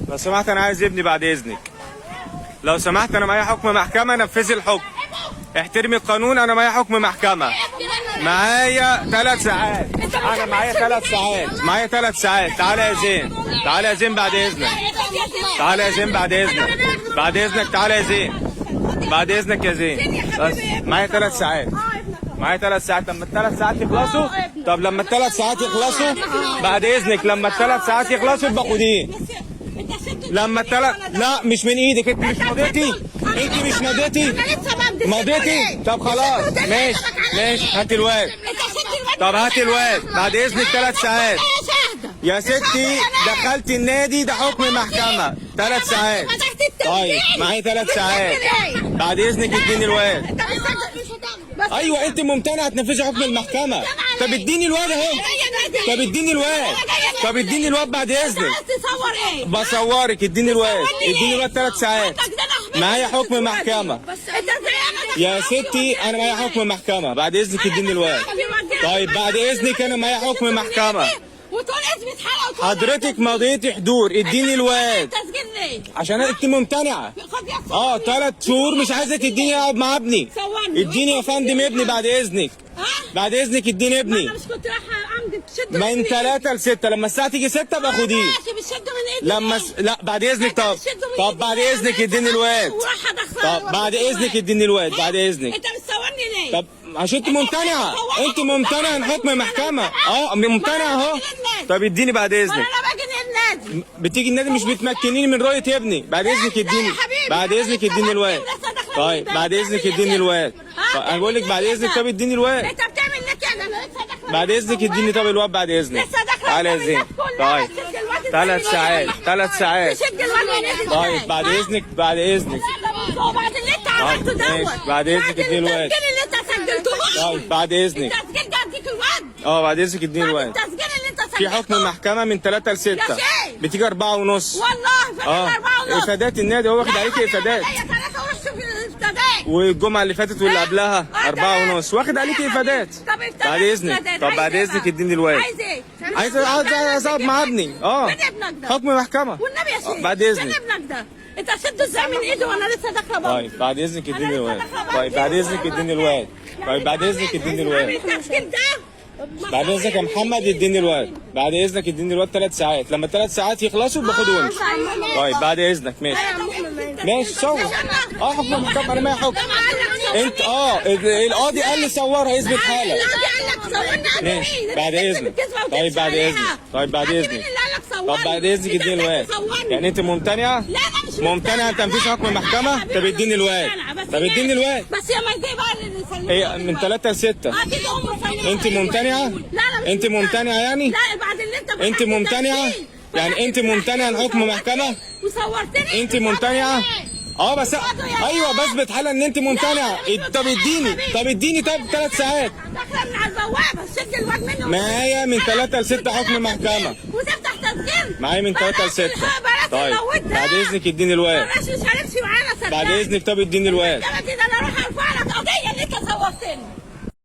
لو سمحت انا عايز ابني بعد اذنك. لو سمحت انا معايا حكم محكمه، نفذي الحكم. احترمي القانون، انا معايا حكم محكمه. معايا 3 ساعات. انا معايا 3 ساعات. معايا 3 ساعات. تعالى يا زين. تعالى يا زين بعد اذنك. تعالى يا زين بعد اذنك. بعد اذنك تعالى يا زين. بعد اذنك يا زين. بس معايا 3 ساعات. معايا 3 ساعات. لما ال3 ساعات يخلصوا، طب لما ال3 ساعات يخلصوا بعد اذنك، لما ال3 ساعات يخلصوا يبقى خديه. لما لا مش من ايدك، انت مش مضيتي. انت مش مضيتي. مضيتي. طب خلاص ماشي ماشي، هاتي الواد. طب هاتي الواد بعد اذنك. 3 ساعات يا ستي. دخلت النادي، ده حكم محكمه. 3 ساعات. طيب معايا 3 ساعات. بعد اذنك اديني الواد. ايوه انت ممتنعه تنفذي حكم المحكمه. طب اديني الواد اهو. طب اديني الواد. طب اديني الواد بعد اذنك. بصورك. اديني الواد. اديني الواد 3 ساعات. معايا حكم محكمه يا ستي. انا معايا حكم محكمه. بعد اذنك اديني الواد. طيب بعد اذنك انا معايا حكم محكمه. حضرتك مضيتي حضور. اديني الواد عشان انت ممتنعه. 3 شهور مش عايزه تديني اقعد مع ابني. اديني يا فندم ابني بعد اذنك. بعد اذنك اديني ابني. انا مش كنت رايحه امضي بتشد من 3 ل 6. لما الساعه تيجي 6 ابقى خديه. ماشي بتشدوا من ايدي. لما لا بعد اذنك. طب بعد اذنك اديني الواد. طب بعد اذنك اديني الواد. بعد اذنك. انت بتصورني ليه؟ طب عشان انت ممتنعه. انت ممتنعه عن حكم محكمه. ممتنعه اهو. طب اديني بعد اذنك. انا باجي النادي. بتيجي النادي مش بتمكنيني من رؤيه ابني. بعد اذنك اديني. بعد اذنك اديني الواد. طيب بعد اذنك اديني الواد. انا بقول لك بعد اذنك. طب اديني الواد. انت بتعمل ليه كده؟ انا لسه داخله بعد اذنك اديني. طب الواد بعد اذنك. تعالى يا زين. طيب 3 ساعات. 3 ساعات. تشد الواد من ايدي. طيب بعد اذنك. بعد اذنك. وبعد اللي انت عملته دوت. بعد اذنك اديني الواد. التسجيل اللي انت سجلته. طيب بعد اذنك. التسجيل ده اديك الواد. بعد اذنك اديني الواد. التسجيل اللي انت سجلته. في حكم محكمه من 3 ل 6. بتيجي 4 ونص. والله فاكر 4 ونص. افادات النادي هو واخد عليكي افادات. هي 3 ونص في الافادات. والجمعه اللي فاتت واللي قبلها 4 ونص واخد عليكي افادات. بعد اذنك. طب بعد اذنك اديني الواد. عايز ايه؟ عايز اقعد مع ابني. فين ابنك ده؟ حكم محكمه. والنبي يا شيخ. بعد اذنك. فين ابنك ده؟ انت شده ازاي من ايده وانا لسه داخله بره؟ طيب بعد اذنك اديني الواد. طيب بعد اذنك اديني الواد. طيب بعد اذنك اديني الواد. التسجيل ده بعد اذنك يا محمد اديني الواد. بعد اذنك اديني الواد 3 ساعات. لما ال3 ساعات يخلصوا باخده وامشي. طيب بعد اذنك. ماشي ماشي. صور. حكم محكمه. انا ما حكم. انت القاضي قال لي صورها يثبت حالك. ماشي بعد اذنك. طيب بعد اذنك. طيب بعد اذنك. طب بعد اذنك اديني الواد. يعني انت ممتنعه؟ لا مش ممتنعه عن تنفيذ حكم محكمه؟ طب اديني الواد. طب اديني الواد. بس يا ما دي بقى اللي سلمها. هي من 3 ل 6. اكيد هم سلموها. انت ممتنعه؟ لا انت ممتنعه يعني؟ لا بعد اللي انت انت ممتنعه؟ يعني انت ممتنعه عن حكم محكمه؟ وصورتني. انت ممتنعه؟ بس ايوه بثبت حالا ان انت ممتنعه. طب اديني. طب اديني. طب 3 ساعات. داخله من على البوابه شد الواد منه. معايا من 3 ل 6 حكم محكمه. وتفتح تسجيل. معايا من 3 ل 6. طيب بعد اذنك اديني الواد. بلاش مش هنمشي معانا. بعد اذنك. طب اديني الواد.